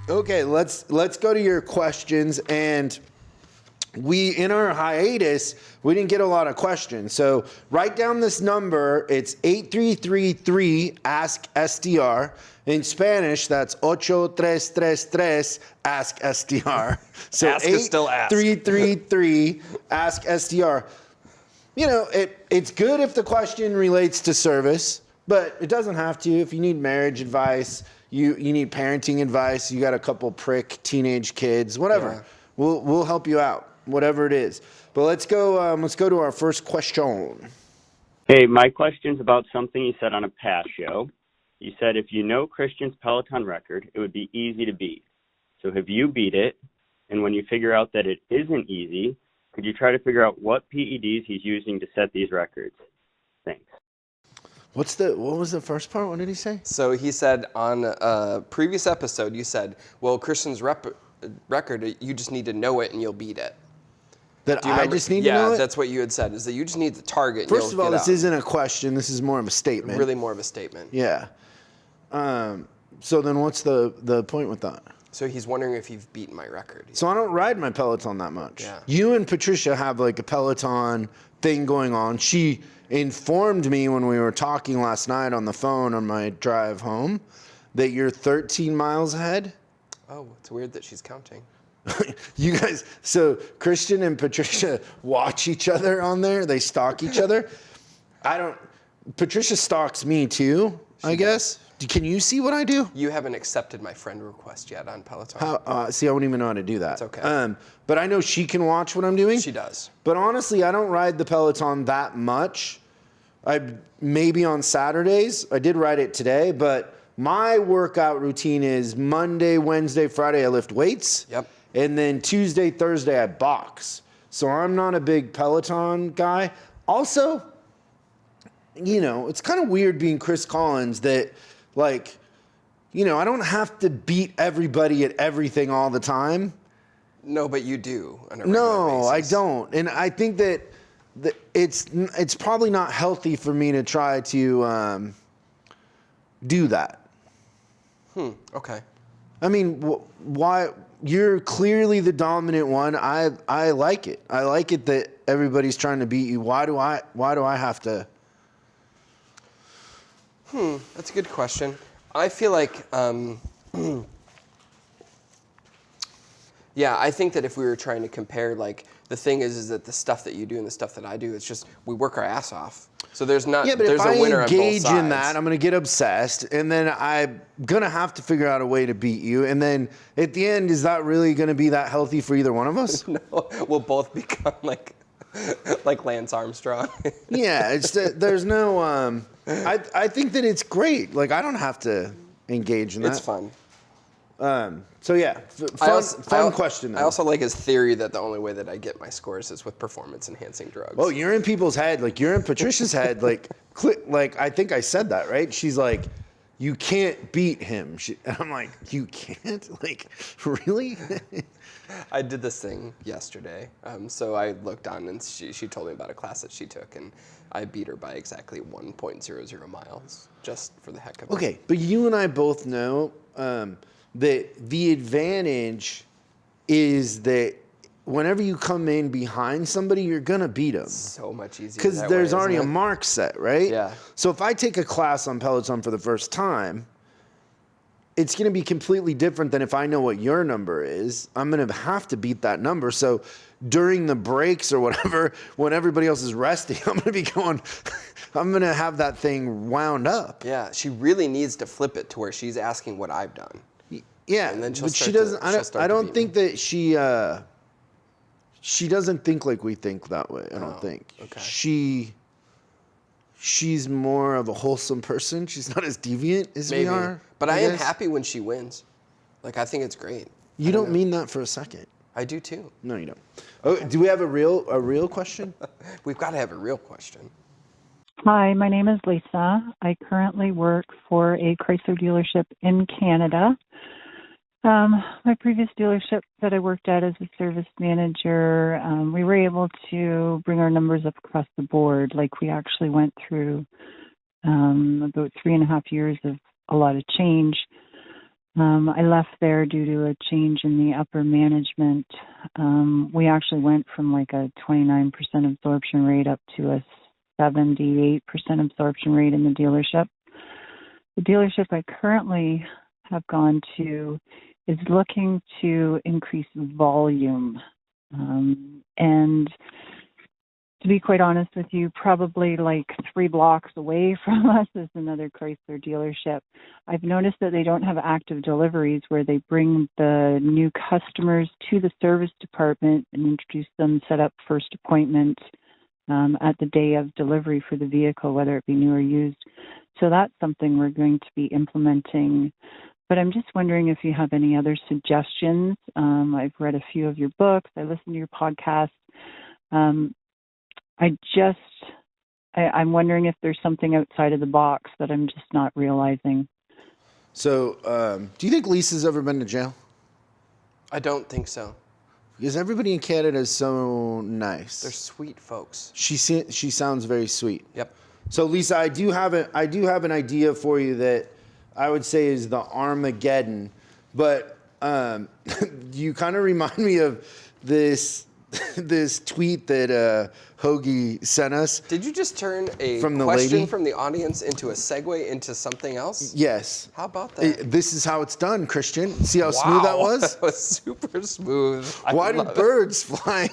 Okay, let's go to your questions. And we, in our hiatus, we didn't get a lot of questions. So write down this number. It's 8333 Ask SDR. In Spanish, that's 8333 Ask SDR. So Ask is still ask. 8333 Ask SDR. You know, it's good if the question relates to service, but it doesn't have to. If you need marriage advice, you need parenting advice, you got a couple prick teenage kids, whatever. Yeah. We'll help you out, whatever it is. But let's go to our first question. Hey, my question's about something you said on a past show. You said if you know Christian's Peloton record, it would be easy to beat. So have you beat it? And when you figure out that it isn't easy, could you try to figure out what PEDs he's using to set these records? Thanks. What was the first part? What did he say? So he said on a previous episode, you said, well, Christian's record, you just need to know it and you'll beat it. That Do you I remember? just need to know Yeah, it? that's what you had said, is that you just need the target. First and of all, you'll this get out. isn't a question. This is more of a statement. Really more of a statement. Yeah. So then what's the point with that? So he's wondering if you've beaten my record. So I don't ride my Peloton that much. Yeah. You and Patricia have like a Peloton thing going on. She informed me when we were talking last night on the phone on my drive home that you're 13 miles ahead. Oh, it's weird that she's counting. You guys, so Christian and Patricia watch each other on there. They stalk each other. Patricia stalks me too, I guess. Can you see what I do? You haven't accepted my friend request yet on Peloton. See, I wouldn't even know how to do that. It's okay. But I know she can watch what I'm doing. She does. But honestly, I don't ride the Peloton that much. Maybe on Saturdays. I did ride it today, but my workout routine is Monday, Wednesday, Friday, I lift weights. Yep. And then Tuesday, Thursday, I box. So I'm not a big Peloton guy. Also, you know, it's kind of weird being Chris Collins that, like, you know, I don't have to beat everybody at everything all the time. No, but you do on a regular No, I basis. don't. And I think that it's probably not healthy for me to try to do that. Okay. I mean, why? You're clearly the dominant one. I like it. I like it that everybody's trying to beat you. Why do I have to? That's a good question. I feel like, yeah, I think that if we were trying to compare, like, the thing is that the stuff that you do and the stuff that I do, it's just we work our ass off. So there's not, Yeah, but there's if a I winner on both engage sides. in that, I'm going to get obsessed, and then I'm going to have to figure out a way to beat you. And then at the end, is that really going to be that healthy for either one of us? No, we'll both become like Lance Armstrong. Yeah, there's no. I think that it's great. Like, I don't have to engage in that. It's fun. So yeah, fun question. Though. I also like his theory that the only way that I get my scores is with performance-enhancing drugs. Oh, you're in people's head. Like, you're in Patricia's head. Like, I think I said that, right? She's like, you can't beat him. And I'm like, you can't? Like, really? I did this thing yesterday. So I looked on and she told me about a class that she took, and I beat her by exactly 1.00 miles, just for the heck of it. Okay, but you and I both know that the advantage is that whenever you come in behind somebody, you're going to beat them. So much easier. Because that there's way, already a isn't it? mark set, right? Yeah. So if I take a class on Peloton for the first time, it's going to be completely different than if I know what your number is. I'm going to have to beat that number. So during the breaks or whatever, when everybody else is resting, I'm going to be going, I'm going to have that thing wound up. Yeah, she really needs to flip it to where she's asking what I've done. Yeah, And then she'll but she start to- doesn't. she'll start I to don't beat think that she doesn't think like we think that way. I don't think. okay. She's more of a wholesome person. She's not as deviant as Maybe. we are. But I am guess. happy when she wins. Like, I think it's great. You don't mean that for a second. I do too. No, you don't. Oh, do we have a real question? We've got to have a real question. Hi, my name is Lisa. I currently work for a Chrysler dealership in Canada. My previous dealership that I worked at as a service manager, we were able to bring our numbers up across the board. Like, we actually went through about 3.5 years of a lot of change. I left there due to a change in the upper management. We actually went from like a 29% absorption rate up to a 78% absorption rate in the dealership. The dealership I currently have gone to is looking to increase volume. And to be quite honest with you, probably like 3 blocks away from us is another Chrysler dealership. I've noticed that they don't have active deliveries where they bring the new customers to the service department and introduce them, set up first appointment at the day of delivery for the vehicle, whether it be new or used. So that's something we're going to be implementing. But I'm just wondering if you have any other suggestions. I've read a few of your books. I listened to your podcast. I'm wondering if there's something outside of the box that I'm just not realizing. So, do you think Lisa's ever been to jail? I don't think so. Because everybody in Canada is so nice. They're sweet folks. She sounds very sweet. Yep. So, Lisa, I do have an idea for you that I would say is the Armageddon, but you kind of remind me of this tweet that Hoagie sent us. Did you just turn a From the question lady? from the audience into a segue into something else? Yes. How about that? This is how it's done, Christian. See how smooth that was? That was super smooth. Why do birds fly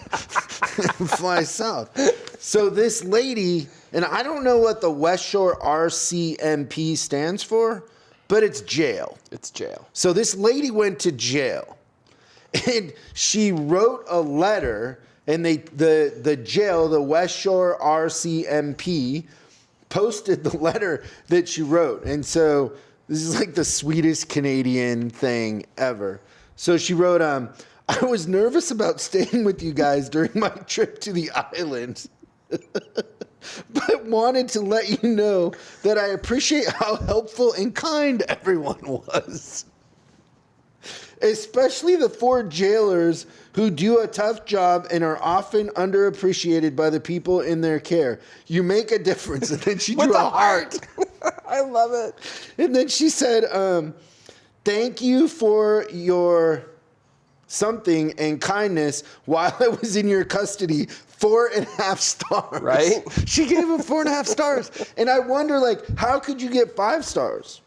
south? So this lady, and I don't know what the West Shore RCMP stands for, but it's jail. It's jail. So this lady went to jail, and she wrote a letter, and the jail, the West Shore RCMP, posted the letter that she wrote. And so this is like the sweetest Canadian thing ever. So she wrote, I was nervous about staying with you guys during my trip to the island, but wanted to let you know that I appreciate how helpful and kind everyone was. Especially the 4 jailers who do a tough job and are often underappreciated by the people in their care. You make a difference. And then she drew a heart. I love it. And then she said, thank you for your something and kindness while I was in your custody. 4.5 stars. Right? She gave him 4.5 stars. And I wonder, like, how could you get 5 stars?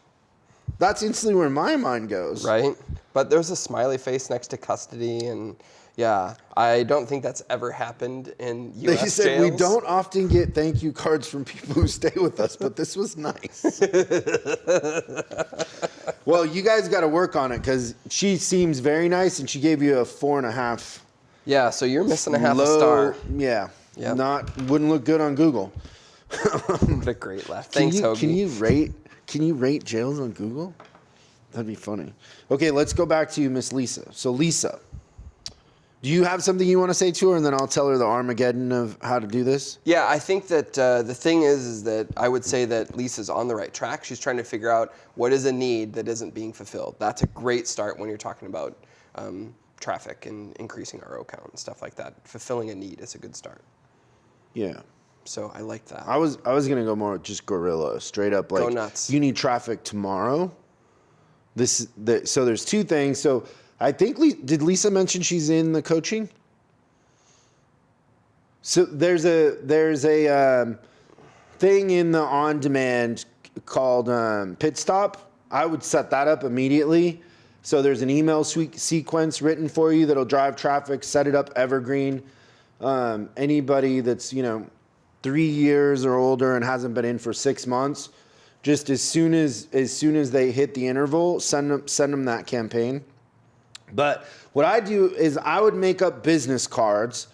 That's instantly where my mind goes. Right? But there's a smiley face next to custody, and yeah, I don't think that's ever happened in U.S. They said jails. we don't often get thank you cards from people who stay with us, but this was nice. Well, you guys got to work on it because she seems very nice, and she gave you a 4.5. Yeah, so you're missing a half a star. Yeah. Yep. Wouldn't look good on Google. What a great laugh. Thanks, Hoagie. Can you rate jails on Google? That'd be funny. Okay, let's go back to Miss Lisa. So Lisa, do you have something you want to say to her, and then I'll tell her the Armageddon of how to do this? Yeah, I think that the thing is that I would say that Lisa's on the right track. She's trying to figure out what is a need that isn't being fulfilled. That's a great start when you're talking about traffic and increasing RO count and stuff like that. Fulfilling a need is a good start. Yeah. So I like that. I was gonna go more just gorilla, straight up like Go nuts. You need traffic tomorrow. So there's 2 things. So I think did Lisa mention she's in the coaching? So there's a thing in the on demand called Pit Stop. I would set that up immediately. So there's an email sequence written for you that'll drive traffic. Set it up evergreen. Anybody that's 3 years or older and hasn't been in for 6 months, just as soon as they hit the interval, send them that campaign. But what I do is I would make up business cards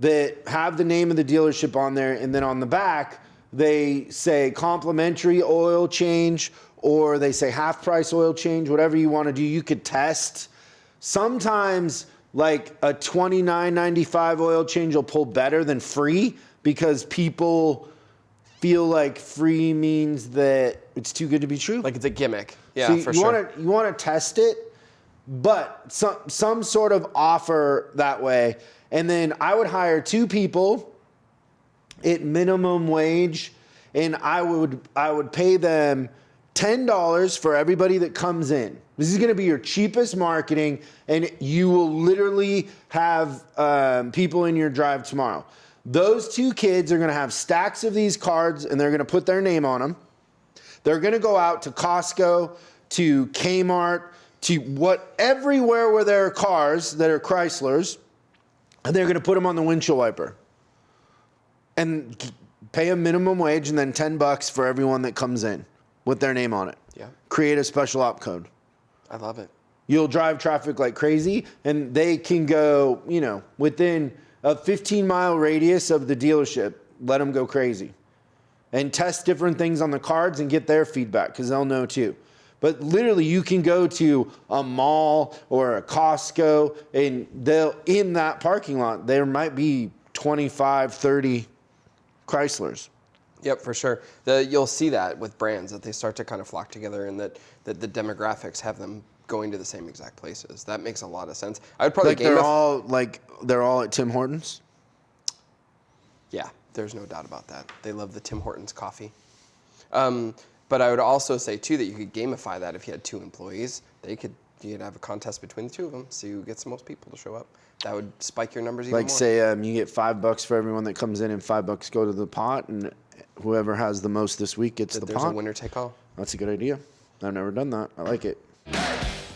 that have the name of the dealership on there, and then on the back they say complimentary oil change, or they say half price oil change, whatever you want to do. You could test. Sometimes like a $29.95 oil change will pull better than free because people feel like free means that it's too good to be true. Like it's a gimmick. Yeah, So for sure. You want to test it, but some sort of offer that way. And then I would hire 2 people at minimum wage, and I would pay them $10 for everybody that comes in. This is going to be your cheapest marketing, and you will literally have people in your drive tomorrow. Those 2 kids are going to have stacks of these cards, and they're going to put their name on them. They're going to go out to Costco, to Kmart, to everywhere where there are cars that are Chryslers, and they're going to put them on the windshield wiper and pay a minimum wage and then $10 for everyone that comes in with their name on it. Yeah. Create a special op code. I love it. You'll drive traffic like crazy, and they can go, within a 15-mile radius of the dealership, let them go crazy. And test different things on the cards and get their feedback, because they'll know too. But literally, you can go to a mall or a Costco, and in that parking lot, there might be 25, 30 Chryslers. Yep, for sure. You'll see that with brands, that they start to kind of flock together, and that the demographics have them going to the same exact places. That makes a lot of sense. I would probably they're all at Tim Hortons. Yeah, there's no doubt about that. They love the Tim Hortons coffee. But I would also say too that you could gamify that if you had 2 employees. You could have a contest between the 2 of them, see who gets the most people to show up. That would spike your numbers even more. Say you get $5 for everyone that comes in, and $5 go to the pot, and whoever has the most this week gets the pot. There's a winner take all. That's a good idea. I've never done that. I like it.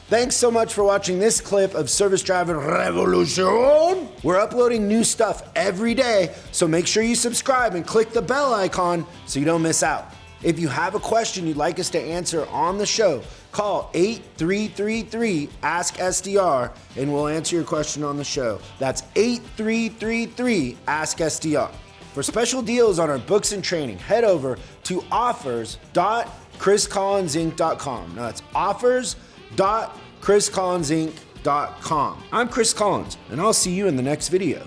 Thanks so much for watching this clip of Service Driving Revolution. We're uploading new stuff every day, so make sure you subscribe and click the bell icon so you don't miss out. If you have a question you'd like us to answer on the show, call 8333-ASK-SDR and we'll answer your question on the show. That's 8333-ASK-SDR. For special deals on our books and training, head over to offers.chriscollinsinc.com. Now that's offers.chriscollinsinc.com. I'm Chris Collins, and I'll see you in the next video.